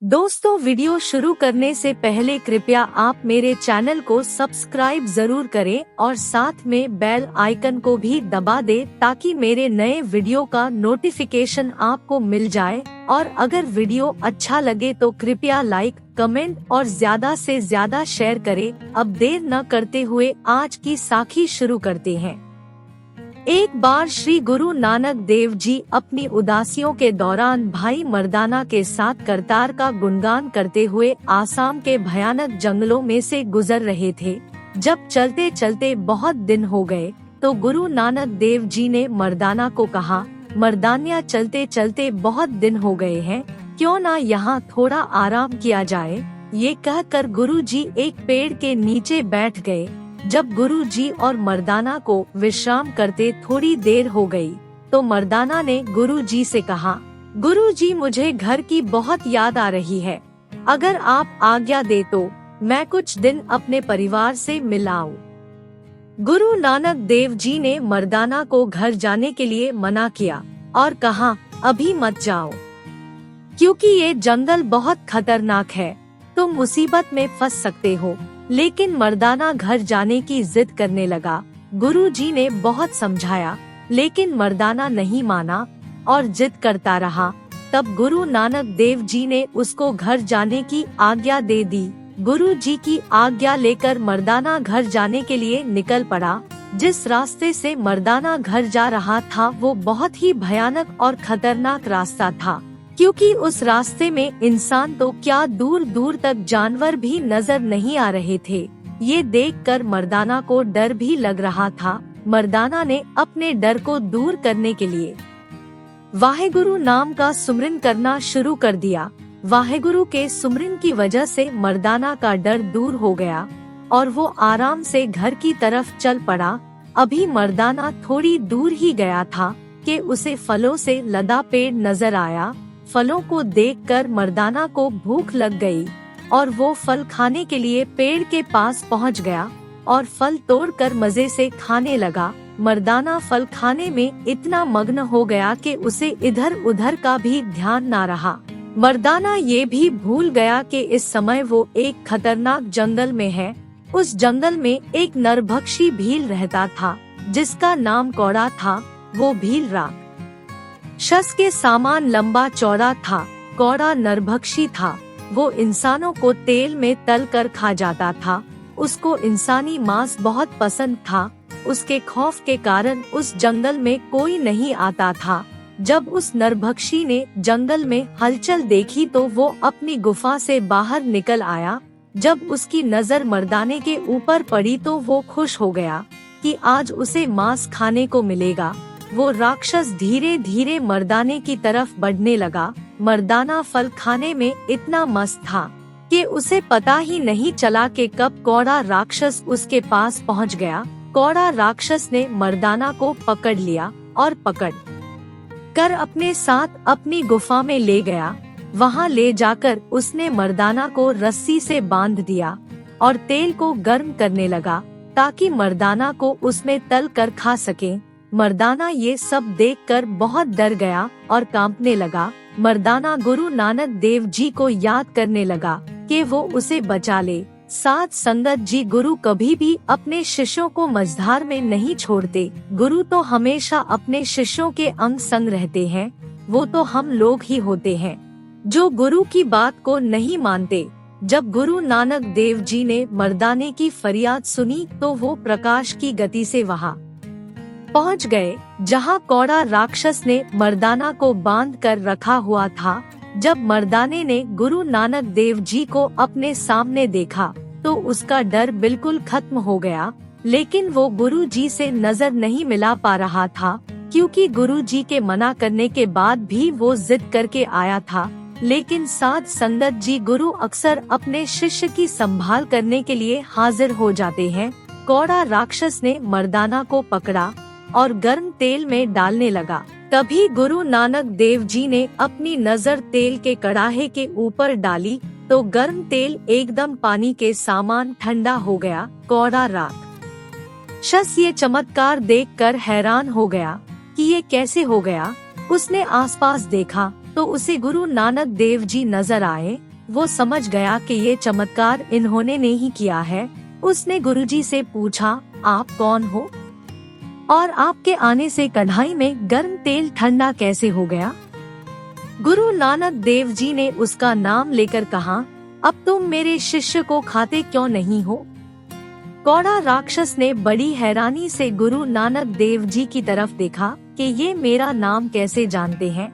दोस्तों, वीडियो शुरू करने से पहले कृपया आप मेरे चैनल को सब्सक्राइब जरूर करें और साथ में बेल आइकन को भी दबा दें ताकि मेरे नए वीडियो का नोटिफिकेशन आपको मिल जाए। और अगर वीडियो अच्छा लगे तो कृपया लाइक, कमेंट और ज्यादा से ज्यादा शेयर करें। अब देर न करते हुए आज की साखी शुरू करते हैं। एक बार श्री गुरु नानक देव जी अपनी उदासियों के दौरान भाई मर्दाना के साथ करतार का गुणगान करते हुए आसाम के भयानक जंगलों में से गुजर रहे थे। जब चलते चलते बहुत दिन हो गए तो गुरु नानक देव जी ने मर्दाना को कहा, मर्दानिया, चलते चलते बहुत दिन हो गए हैं, क्यों ना यहाँ थोड़ा आराम किया जाए। ये कहकर गुरु जी एक पेड़ के नीचे बैठ गए। जब गुरु जी और मर्दाना को विश्राम करते थोड़ी देर हो गई तो मर्दाना ने गुरु जी से कहा, गुरु जी, मुझे घर की बहुत याद आ रही है। अगर आप आज्ञा दे तो मैं कुछ दिन अपने परिवार से मिल आऊं। गुरु नानक देव जी ने मर्दाना को घर जाने के लिए मना किया और कहा, अभी मत जाओ, क्योंकि ये जंगल बहुत खतरनाक है, तुम मुसीबत में फंस सकते हो। लेकिन मर्दाना घर जाने की जिद करने लगा। गुरु जी ने बहुत समझाया लेकिन मर्दाना नहीं माना और जिद करता रहा। तब गुरु नानक देव जी ने उसको घर जाने की आज्ञा दे दी। गुरु जी की आज्ञा लेकर मर्दाना घर जाने के लिए निकल पड़ा। जिस रास्ते से मर्दाना घर जा रहा था वो बहुत ही भयानक और खतरनाक रास्ता था, क्योंकि उस रास्ते में इंसान तो क्या, दूर दूर तक जानवर भी नजर नहीं आ रहे थे। ये देखकर मर्दाना को डर भी लग रहा था। मर्दाना ने अपने डर को दूर करने के लिए वाहेगुरु नाम का सुमरन करना शुरू कर दिया। वाहेगुरु के सुमरन की वजह से मर्दाना का डर दूर हो गया और वो आराम से घर की तरफ चल पड़ा। अभी मर्दाना थोड़ी दूर ही गया था कि उसे फलों से लदा पेड़ नजर आया। फलों को देखकर मर्दाना को भूख लग गई और वो फल खाने के लिए पेड़ के पास पहुंच गया और फल तोड़कर मजे से खाने लगा। मर्दाना फल खाने में इतना मग्न हो गया कि उसे इधर उधर का भी ध्यान ना रहा। मर्दाना ये भी भूल गया कि इस समय वो एक खतरनाक जंगल में है। उस जंगल में एक नरभक्षी भील रहता था जिसका नाम कौड़ा था। वो भील राक्षस के सामान लंबा चौड़ा था। कौड़ा नरभक्षी था। वो इंसानों को तेल में तल कर खा जाता था। उसको इंसानी मांस बहुत पसंद था। उसके खौफ के कारण उस जंगल में कोई नहीं आता था। जब उस नरभक्षी ने जंगल में हलचल देखी तो वो अपनी गुफा से बाहर निकल आया। जब उसकी नजर मर्दाने के ऊपर पड़ी तो वो खुश हो गया कि आज उसे मांस खाने को मिलेगा। वो राक्षस धीरे धीरे मर्दाने की तरफ बढ़ने लगा। मर्दाना फल खाने में इतना मस्त था कि उसे पता ही नहीं चला कि कब कौड़ा राक्षस उसके पास पहुंच गया। कौड़ा राक्षस ने मर्दाना को पकड़ लिया और पकड़ कर अपने साथ अपनी गुफा में ले गया। वहां ले जाकर उसने मर्दाना को रस्सी से बांध दिया और तेल को गर्म करने लगा ताकि मर्दाना को उसमें तल कर खा सके। मर्दाना ये सब देखकर बहुत डर गया और कांपने लगा। मर्दाना गुरु नानक देव जी को याद करने लगा कि वो उसे बचा ले। साथ संगत जी, गुरु कभी भी अपने शिष्यों को मझधार में नहीं छोड़ते। गुरु तो हमेशा अपने शिष्यों के अंग संग रहते हैं। वो तो हम लोग ही होते हैं जो गुरु की बात को नहीं मानते। जब गुरु नानक देव जी ने मर्दाने की फरियाद सुनी तो वो प्रकाश की गति से वहां पहुंच गए जहां कौड़ा राक्षस ने मर्दाना को बांध कर रखा हुआ था। जब मर्दाने ने गुरु नानक देव जी को अपने सामने देखा तो उसका डर बिल्कुल खत्म हो गया। लेकिन वो गुरु जी से नजर नहीं मिला पा रहा था, क्योंकि गुरु जी के मना करने के बाद भी वो जिद करके आया था। लेकिन साध संगत जी, गुरु अक्सर अपने शिष्य की संभाल करने के लिए हाजिर हो जाते हैं। कौड़ा राक्षस ने मर्दाना को पकड़ा और गर्म तेल में डालने लगा। तभी गुरु नानक देव जी ने अपनी नजर तेल के कड़ाहे के ऊपर डाली तो गर्म तेल एकदम पानी के समान ठंडा हो गया। कौड़ा राक्षस ये चमत्कार देखकर हैरान हो गया कि ये कैसे हो गया। उसने आसपास देखा तो उसे गुरु नानक देव जी नजर आए। वो समझ गया कि ये चमत्कार इन्होंने ने ही किया है। उसने गुरुजी से पूछा, आप कौन हो और आपके आने से कढ़ाई में गर्म तेल ठंडा कैसे हो गया? गुरु नानक देव जी ने उसका नाम लेकर कहा, अब तुम मेरे शिष्य को खाते क्यों नहीं हो? कौड़ा राक्षस ने बड़ी हैरानी से गुरु नानक देव जी की तरफ देखा कि ये मेरा नाम कैसे जानते हैं।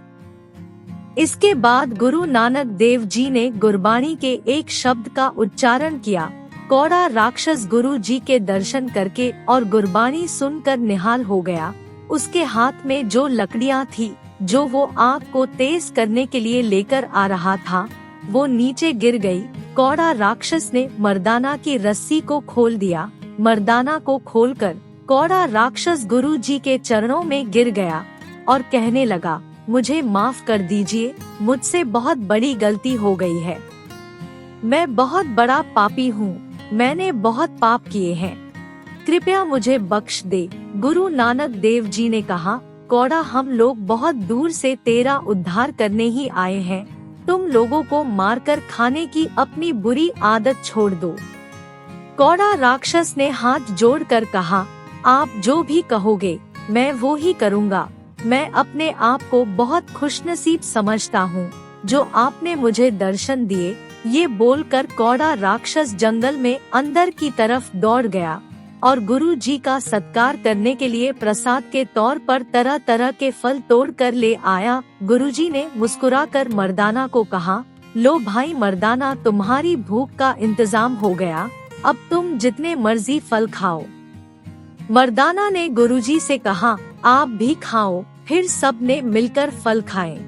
इसके बाद गुरु नानक देव जी ने गुरबाणी के एक शब्द का उच्चारण किया। कौड़ा राक्षस गुरु जी के दर्शन करके और गुरबाणी सुनकर निहाल हो गया। उसके हाथ में जो लकड़ियां थी, जो वो आग को तेज करने के लिए लेकर आ रहा था, वो नीचे गिर गई। कौड़ा राक्षस ने मर्दाना की रस्सी को खोल दिया। मर्दाना को खोलकर कौड़ा राक्षस गुरु जी के चरणों में गिर गया और कहने लगा, मुझे माफ कर दीजिए, मुझसे बहुत बड़ी गलती हो गई है। मैं बहुत बड़ा पापी हूँ, मैंने बहुत पाप किए हैं, कृपया मुझे बख्श दे। गुरु नानक देव जी ने कहा, कौड़ा, हम लोग बहुत दूर से तेरा उद्धार करने ही आए हैं। तुम लोगों को मारकर खाने की अपनी बुरी आदत छोड़ दो। कौड़ा राक्षस ने हाथ जोड़कर कहा, आप जो भी कहोगे मैं वो ही करूँगा। मैं अपने आप को बहुत खुशनसीब समझता हूँ जो आपने मुझे दर्शन दिए। ये बोलकर कौड़ा राक्षस जंगल में अंदर की तरफ दौड़ गया और गुरु जी का सत्कार करने के लिए प्रसाद के तौर पर तरह तरह के फल तोड़ कर ले आया। गुरु जी ने मुस्कुराकर मर्दाना को कहा, लो भाई मर्दाना, तुम्हारी भूख का इंतजाम हो गया, अब तुम जितने मर्जी फल खाओ। मर्दाना ने गुरुजी से कहा, आप भी खाओ। फिर सब ने मिलकर फल खाए।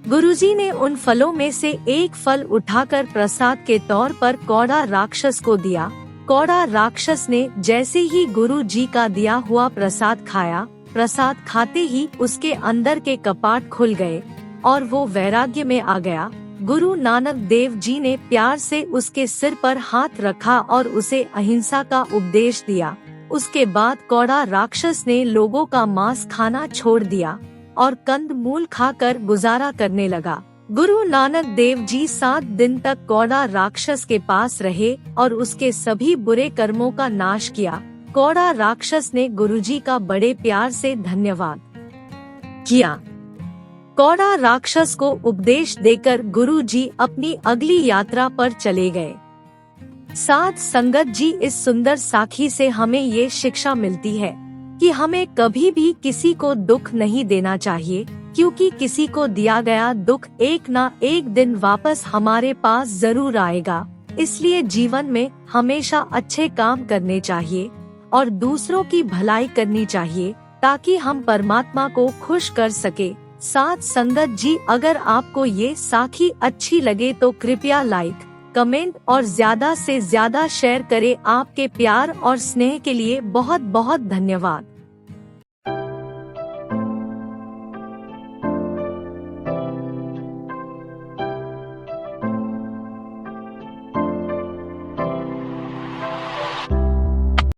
गुरुजी ने उन फलों में से एक फल उठाकर प्रसाद के तौर पर कौड़ा राक्षस को दिया। कौड़ा राक्षस ने जैसे ही गुरु जी का दिया हुआ प्रसाद खाया, प्रसाद खाते ही उसके अंदर के कपाट खुल गए और वो वैराग्य में आ गया। गुरु नानक देव जी ने प्यार से उसके सिर पर हाथ रखा और उसे अहिंसा का उपदेश दिया। उसके बाद कौड़ा राक्षस ने लोगों का मांस खाना छोड़ दिया और कंद मूल खाकर गुजारा करने लगा। गुरु नानक देव जी 7 दिन तक कौड़ा राक्षस के पास रहे और उसके सभी बुरे कर्मों का नाश किया। कौड़ा राक्षस ने गुरुजी का बड़े प्यार से धन्यवाद किया। कौड़ा राक्षस को उपदेश देकर गुरुजी अपनी अगली यात्रा पर चले गए। साथ संगत जी, इस सुंदर साखी से हमें ये शिक्षा मिलती है कि हमें कभी भी किसी को दुख नहीं देना चाहिए, क्योंकि किसी को दिया गया दुख एक ना एक दिन वापस हमारे पास जरूर आएगा। इसलिए जीवन में हमेशा अच्छे काम करने चाहिए और दूसरों की भलाई करनी चाहिए ताकि हम परमात्मा को खुश कर सके। साथ संगत जी, अगर आपको ये साखी अच्छी लगे तो कृपया लाइक, कमेंट और ज्यादा से ज्यादा शेयर करें। आपके प्यार और स्नेह के लिए बहुत बहुत धन्यवाद।